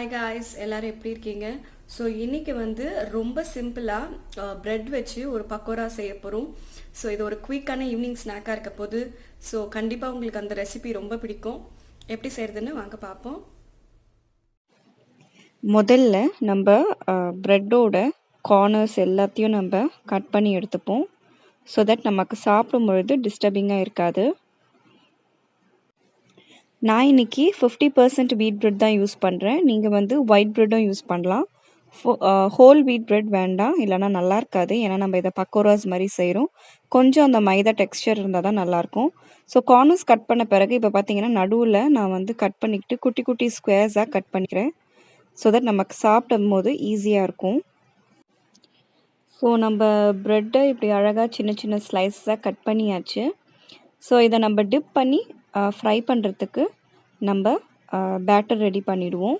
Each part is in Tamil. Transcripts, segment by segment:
ஹாய் காய்ஸ், எல்லாரும் எப்படி இருக்கீங்க? ஸோ இன்னைக்கு வந்து ரொம்ப சிம்பிளாக பிரெட் வச்சு ஒரு பக்கோடா செய்ய போகிறோம். ஸோ இது ஒரு குயிக்கான ஈவினிங் ஸ்நாக்காக இருக்க போது. ஸோ கண்டிப்பாக உங்களுக்கு அந்த ரெசிபி ரொம்ப பிடிக்கும். எப்படி செய்கிறதுன்னு வாங்க பார்ப்போம். முதல்ல நம்ம ப்ரெட்டோட கார்னர்ஸ் எல்லாத்தையும் நம்ம கட் பண்ணி எடுத்துப்போம். ஸோ தட் நமக்கு சாப்பிடும் பொழுது டிஸ்டர்பிங்காக இருக்காது. நான் இன்றைக்கி 50% வீட் ப்ரெட் தான் யூஸ் பண்ணுறேன். நீங்கள் வந்து ஒயிட் ப்ரெட்டும் யூஸ் பண்ணலாம். ஹோல் வீட் ப்ரெட் வேண்டாம், இல்லைனா நல்லா இருக்காது. ஏன்னா நம்ம இதை பக்கோராஸ் மாதிரி செய்கிறோம். கொஞ்சம் அந்த மைதா டெக்ஸ்சர் இருந்தால் தான் நல்லாயிருக்கும். ஸோ கார்னர்ஸ் கட் பண்ண பிறகு இப்போ பார்த்தீங்கன்னா நடுவில் நான் வந்து கட் பண்ணிக்கிட்டு குட்டி குட்டி ஸ்கொயர்ஸாக கட் பண்ணிக்கிறேன். ஸோ தட் நமக்கு சாப்பிடும் போது ஈஸியாக இருக்கும். ஸோ நம்ம ப்ரெட்டை இப்படி அழகாக சின்ன சின்ன ஸ்லைஸாக கட் பண்ணியாச்சு. ஸோ இதை நம்ம டிப் பண்ணி ஃப்ரை பண்ணுறதுக்கு நம்ம பேட்டர் ரெடி பண்ணிடுவோம்.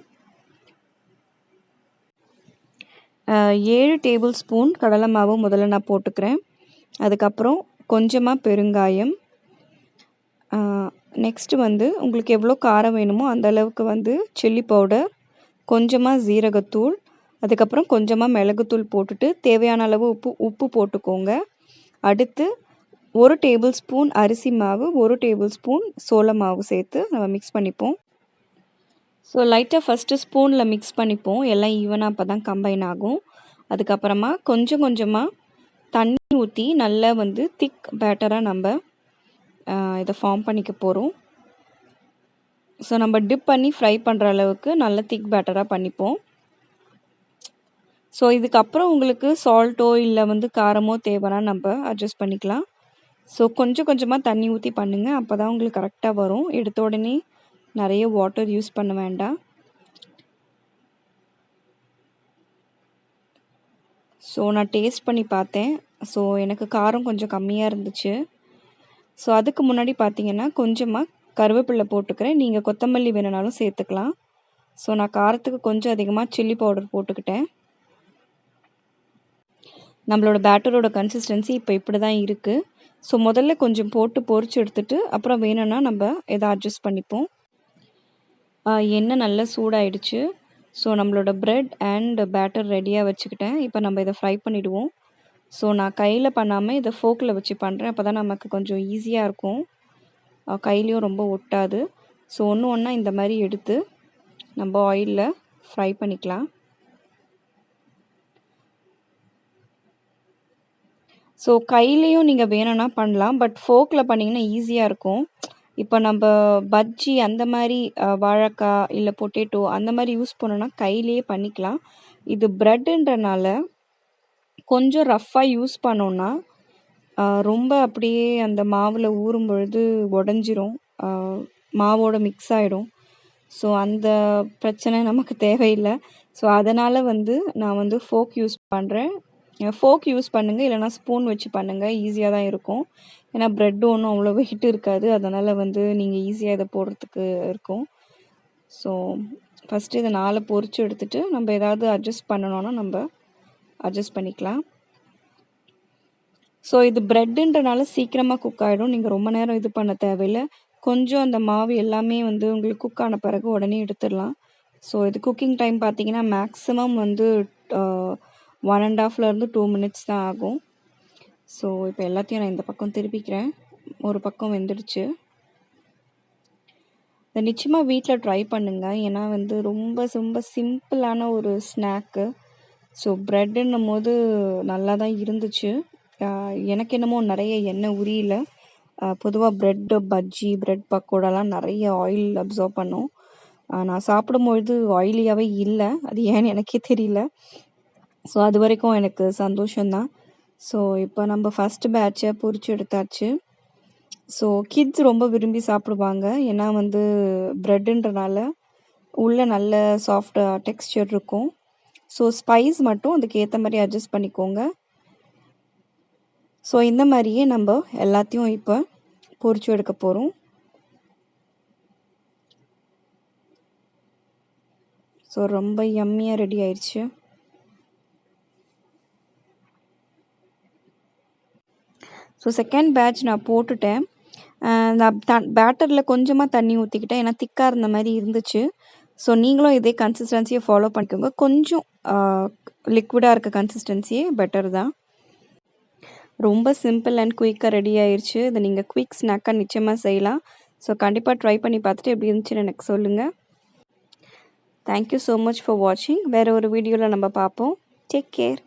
7 டேபிள் ஸ்பூன் கடலை மாவு முதல்ல நான் போட்டுக்கிறேன். அதுக்கப்புறம் கொஞ்சமாக பெருங்காயம். நெக்ஸ்ட்டு வந்து உங்களுக்கு எவ்வளோ காரம் வேணுமோ அந்த அளவுக்கு வந்து சில்லி பவுடர், கொஞ்சமாக ஜீரகத்தூள், அதுக்கப்புறம் கொஞ்சமாக மிளகுத்தூள் போட்டுட்டு தேவையான அளவு உப்பு போட்டுக்கோங்க. அடுத்து 1 டேபிள் ஸ்பூன் அரிசி மாவு, 1 டேபிள் ஸ்பூன் சோள மாவு சேர்த்து நம்ம மிக்ஸ் பண்ணிப்போம். ஸோ லைட்டாக ஃபஸ்ட்டு ஸ்பூனில் மிக்ஸ் பண்ணிப்போம், எல்லாம் ஈவனாக அப்போ தான் கம்பைன் ஆகும். அதுக்கப்புறமா கொஞ்சம் கொஞ்சமாக தண்ணி ஊற்றி நல்லா வந்து திக் பேட்டராக நம்ம இதை ஃபார்ம் பண்ணிக்க போகிறோம். ஸோ நம்ம டிப் பண்ணி ஃப்ரை பண்ணுற அளவுக்கு நல்ல திக் பேட்டராக பண்ணிப்போம். ஸோ இதுக்கப்புறம் உங்களுக்கு சால்ட்டோ இல்லை வந்து காரமோ தேவைன்னா நம்ம அட்ஜஸ்ட் பண்ணிக்கலாம். ஸோ கொஞ்சம் கொஞ்சமாக தண்ணி ஊற்றி பண்ணுங்கள், அப்போ தான் உங்களுக்கு கரெக்டாக வரும். எடுத்த உடனே நிறைய வாட்டர் யூஸ் பண்ண வேண்டாம். ஸோ நான் டேஸ்ட் பண்ணி பார்த்தேன். ஸோ எனக்கு காரம் கொஞ்சம் கம்மியாக இருந்துச்சு. ஸோ அதுக்கு முன்னாடி பார்த்தீங்கன்னா கொஞ்சமாக கருவேப்பிலை போட்டுக்கிறேன். நீங்கள் கொத்தமல்லி வேணுனாலும் சேர்த்துக்கலாம். ஸோ நான் காரத்துக்கு கொஞ்சம் அதிகமாக சில்லி பவுடர் போட்டுக்கிட்டேன். நம்மளோட பேட்டரோட கன்சிஸ்டன்சி இப்போ இப்படி தான் இருக்குது. ஸோ முதல்ல கொஞ்சம் போட்டு பொரிச்சு எடுத்துகிட்டு அப்புறம் வேணும்னா நம்ம எதை அட்ஜஸ்ட் பண்ணிப்போம். எண்ணெய் நல்லா சூடாயிடுச்சு. ஸோ நம்மளோட ப்ரெட் அண்ட் பேட்டர் ரெடியாக வச்சுக்கிட்டேன். இப்போ நம்ம இதை ஃப்ரை பண்ணிவிடுவோம். ஸோ நான் கையில் பண்ணாமல் இதை ஃபோக்கில் வச்சு பண்ணுறேன். அப்போ தான் நமக்கு கொஞ்சம் ஈஸியாக இருக்கும், கையிலையும் ரொம்ப ஒட்டாது. ஸோ ஒன்று ஒன்றா இந்த மாதிரி எடுத்து நம்ம ஆயிலில் ஃப்ரை பண்ணிக்கலாம். ஸோ கையிலையும் நீங்கள் வேணும்னா பண்ணலாம், பட் ஃபோக்கில் பண்ணிங்கன்னா ஈஸியாக இருக்கும். இப்போ நம்ம பஜ்ஜி அந்த மாதிரி வாழைக்காய் இல்லை பொட்டேட்டோ அந்த மாதிரி யூஸ் பண்ணோன்னா கையிலேயே பண்ணிக்கலாம். இது ப்ரெட்டுன்றனால கொஞ்சம் ரஃப்பாக யூஸ் பண்ணோன்னா ரொம்ப அப்படியே அந்த மாவில் ஊறும் பொழுது உடஞ்சிரும், மாவோட மிக்ஸ் ஆகிடும். ஸோ அந்த பிரச்சனை நமக்கு தேவையில்லை. ஸோ அதனால் வந்து நான் வந்து ஃபோக் யூஸ் பண்ணுறேன். ஃபோக் யூஸ் பண்ணுங்கள், இல்லைனா ஸ்பூன் வச்சு பண்ணுங்கள், ஈஸியாக தான் இருக்கும். ஏன்னா ப்ரெட் ஒன்றும் அவ்வளோ வெயிட் இருக்காது, அதனால் வந்து நீங்கள் ஈஸியாக இதை போடுறதுக்கு இருக்கும். ஸோ ஃபஸ்ட்டு இதை 4 பொரிச்சு எடுத்துகிட்டு நம்ம ஏதாவது அட்ஜஸ்ட் பண்ணணுன்னா நம்ம அட்ஜஸ்ட் பண்ணிக்கலாம். ஸோ இது ப்ரெட்டுன்றனால சீக்கிரமாக குக் ஆகிடும், நீங்கள் ரொம்ப நேரம் இது பண்ண தேவையில்லை. கொஞ்சம் அந்த மாவு எல்லாமே வந்து உங்களுக்கு குக் ஆன பிறகு உடனே எடுத்துடலாம். ஸோ இது குக்கிங் டைம் பார்த்தீங்கன்னா மேக்ஸிமம் வந்து 1.5 to 2 minutes தான் ஆகும். ஸோ இப்போ எல்லாத்தையும் நான் இந்த பக்கம் திருப்பிக்கிறேன். ஒரு பக்கம் வெந்துடுச்சு. இதை நிச்சயமாக வீட்டில் ட்ரை பண்ணுங்கள், ஏன்னா வந்து ரொம்ப ரொம்ப சிம்பிளான ஒரு ஸ்நாக்கு. ஸோ ப்ரெட்டுன்னும் போது நல்லா தான் இருந்துச்சு. எனக்கு என்னமோ நிறைய எண்ணெய் உரியல. பொதுவாக ப்ரெட்டு பஜ்ஜி, ப்ரெட் பக்கோடாலாம் நிறைய ஆயில் அப்சர்வ் பண்ணும். நான் சாப்பிடும்பொழுது ஆயிலியாகவே இல்லை, அது ஏன்னு எனக்கே தெரியல. ஸோ அது வரைக்கும் எனக்கு சந்தோஷம்தான். ஸோ இப்போ நம்ம ஃபஸ்ட்டு பேட்சை பொரிச்சு எடுத்தாச்சு. ஸோ கிட்ஸ் ரொம்ப விரும்பி சாப்பிடுவாங்க, ஏன்னா வந்து ப்ரெட்டுன்றனால உள்ளே நல்ல சாஃப்ட் டெக்ஸ்சர் இருக்கும். ஸோ ஸ்பைஸ் மட்டும் அதுக்கு ஏற்ற மாதிரி அட்ஜஸ்ட் பண்ணிக்கோங்க. ஸோ இந்த மாதிரியே நம்ம எல்லாத்தையும் இப்போ பொரிச்சு எடுக்க போகிறோம். ஸோ ரொம்ப யம்மியாக ரெடி ஆயிடுச்சு. ஸோ செகண்ட் பேட்ச் நான் போட்டுட்டேன். நான் பேட்டரில் கொஞ்சமாக தண்ணி ஊற்றிக்கிட்டேன், ஏன்னா திக்காக இருந்த மாதிரி இருந்துச்சு. ஸோ நீங்களும் இதே கன்சிஸ்டன்சியை ஃபாலோ பண்ணிக்கோங்க. கொஞ்சம் லிக்விடாக இருக்க கன்சிஸ்டன்சியே பெட்டர் தான். ரொம்ப சிம்பிள் அண்ட் குயிக்காக ரெடி ஆயிடுச்சு. இதை நீங்கள் குயிக் ஸ்நாக்காக நிச்சயமாக செய்யலாம். ஸோ கண்டிப்பாக ட்ரை பண்ணி பார்த்துட்டு எப்படி இருந்துச்சுன்னு எனக்கு சொல்லுங்கள். தேங்க்யூ ஸோ மச் ஃபார் வாட்சிங். வேறு ஒரு வீடியோவில் நம்ம பார்ப்போம். Take care.